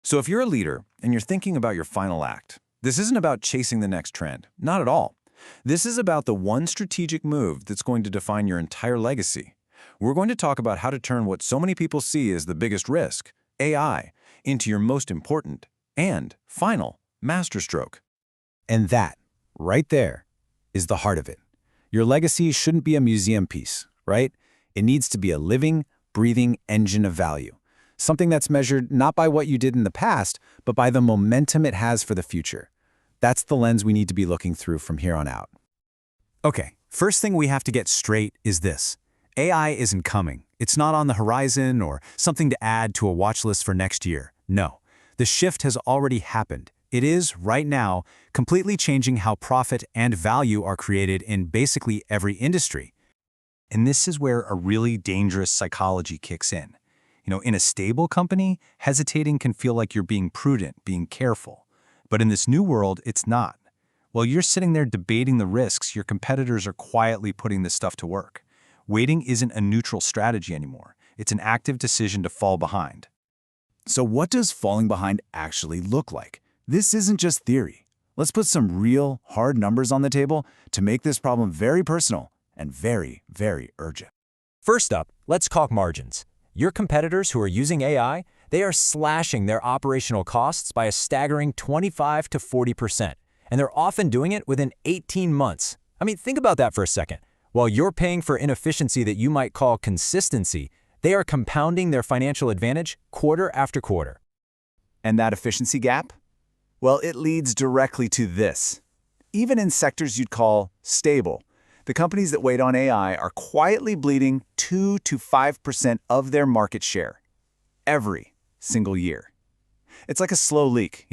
So if you're a leader and you're thinking about your final act, this isn't about chasing the next trend. Not at all. This is about the one strategic move that's going to define your entire legacy. We're going to talk about how to turn what so many people see as the biggest risk, AI, into your most important and final masterstroke. And that, right there, is the heart of it. Your legacy shouldn't be a museum piece, right? It needs to be a living, breathing engine of value. Something that's measured not by what you did in the past, but by the momentum it has for the future. That's the lens we need to be looking through from here on out. Okay, first thing we have to get straight is this. AI isn't coming. It's not on the horizon or something to add to a watch list for next year. No, the shift has already happened. It is, right now, completely changing how profit and value are created in basically every industry. And this is where a really dangerous psychology kicks in. In a stable company, hesitating can feel like you're being prudent, being careful. But in this new world, it's not. While you're sitting there debating the risks, your competitors are quietly putting this stuff to work. Waiting isn't a neutral strategy anymore. It's an active decision to fall behind. So what does falling behind actually look like? This isn't just theory. Let's put some real, hard numbers on the table to make this problem very personal and very, very urgent. First up, let's talk margins. Your competitors who are using AI, they are slashing their operational costs by a staggering 25 to 40%, and they're often doing it within 18 months. Think about that for a second. While you're paying for inefficiency that you might call consistency, they are compounding their financial advantage quarter after quarter. And that efficiency gap? Well, it leads directly to this. Even in sectors you'd call stable, the companies that wait on AI are quietly bleeding 2 to 5% of their market share every single year. It's like a slow leak,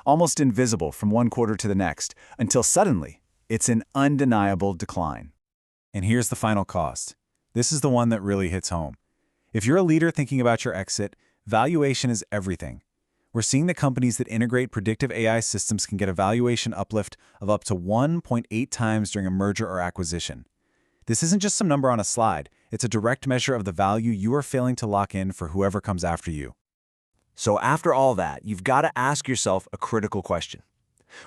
almost invisible from one quarter to the next, until suddenly it's an undeniable decline. And here's the final cost. This is the one that really hits home. If you're a leader thinking about your exit, valuation is everything. We're seeing that companies that integrate predictive AI systems can get a valuation uplift of up to 1.8 times during a merger or acquisition. This isn't just some number on a slide. It's a direct measure of the value you are failing to lock in for whoever comes after you. So after all that, you've got to ask yourself a critical question.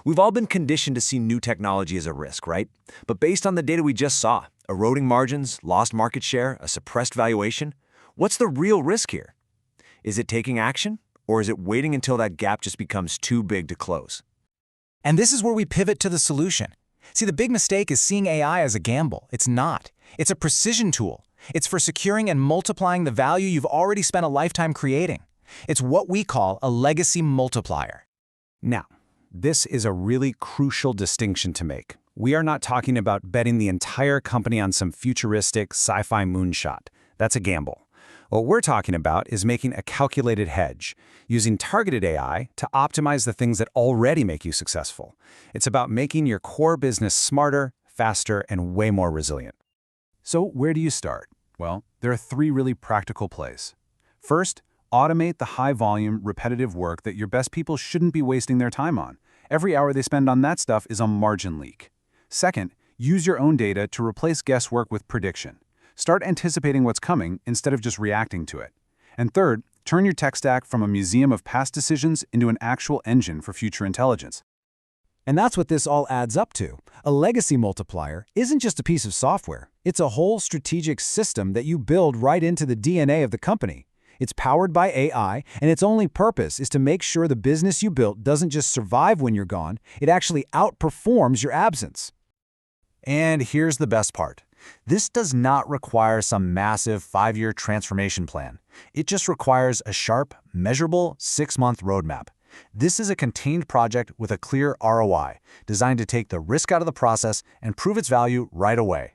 We've all been conditioned to see new technology as a risk, right? But based on the data we just saw, eroding margins, lost market share, a suppressed valuation, what's the real risk here? Is it taking action? Or is it waiting until that gap just becomes too big to close? And this is where we pivot to the solution. See, the big mistake is seeing AI as a gamble. It's not. It's a precision tool. It's for securing and multiplying the value you've already spent a lifetime creating. It's what we call a legacy multiplier. Now, this is a really crucial distinction to make. We are not talking about betting the entire company on some futuristic sci-fi moonshot. That's a gamble. What we're talking about is making a calculated hedge, using targeted AI to optimize the things that already make you successful. It's about making your core business smarter, faster, and way more resilient. So where do you start? Well, there are 3 really practical plays. First, automate the high-volume, repetitive work that your best people shouldn't be wasting their time on. Every hour they spend on that stuff is a margin leak. Second, use your own data to replace guesswork with prediction. Start anticipating what's coming instead of just reacting to it. And third, turn your tech stack from a museum of past decisions into an actual engine for future intelligence. And that's what this all adds up to. A legacy multiplier isn't just a piece of software. It's a whole strategic system that you build right into the DNA of the company. It's powered by AI, and its only purpose is to make sure the business you built doesn't just survive when you're gone, it actually outperforms your absence. And here's the best part. This does not require some massive 5-year transformation plan. It just requires a sharp, measurable 6-month roadmap. This is a contained project with a clear ROI, designed to take the risk out of the process and prove its value right away.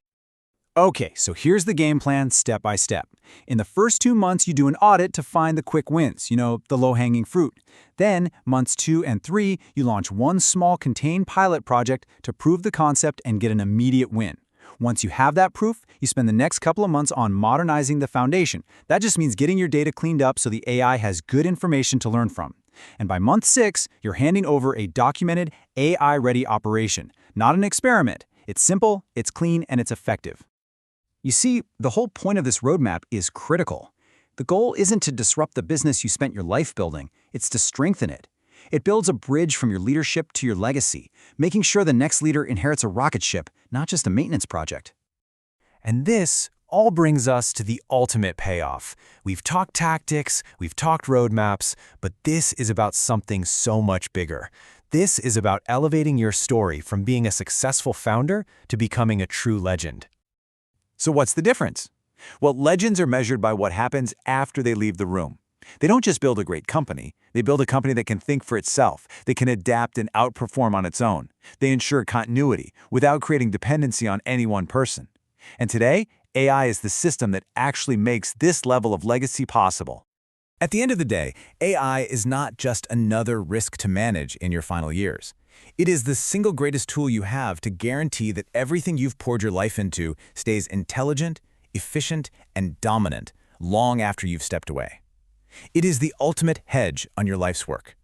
Okay, so here's the game plan step by step. In the first 2 months, you do an audit to find the quick wins, the low-hanging fruit. Then, months 2 and 3, you launch one small contained pilot project to prove the concept and get an immediate win. Once you have that proof, you spend the next couple of months on modernizing the foundation. That just means getting your data cleaned up so the AI has good information to learn from. And by month 6, you're handing over a documented, AI-ready operation, not an experiment. It's simple, it's clean, and it's effective. You see, the whole point of this roadmap is critical. The goal isn't to disrupt the business you spent your life building, it's to strengthen it. It builds a bridge from your leadership to your legacy, making sure the next leader inherits a rocket ship, not just a maintenance project. And this all brings us to the ultimate payoff. We've talked tactics, we've talked roadmaps, but this is about something so much bigger. This is about elevating your story from being a successful founder to becoming a true legend. So what's the difference? Well, legends are measured by what happens after they leave the room. They don't just build a great company, they build a company that can think for itself, that can adapt and outperform on its own. They ensure continuity without creating dependency on any one person. And today, AI is the system that actually makes this level of legacy possible. At the end of the day, AI is not just another risk to manage in your final years. It is the single greatest tool you have to guarantee that everything you've poured your life into stays intelligent, efficient, and dominant long after you've stepped away. It is the ultimate hedge on your life's work.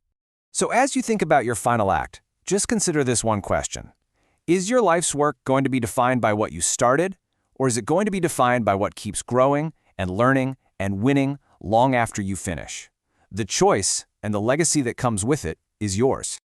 So as you think about your final act, just consider this one question. Is your life's work going to be defined by what you started, or is it going to be defined by what keeps growing and learning and winning long after you finish? The choice and the legacy that comes with it is yours.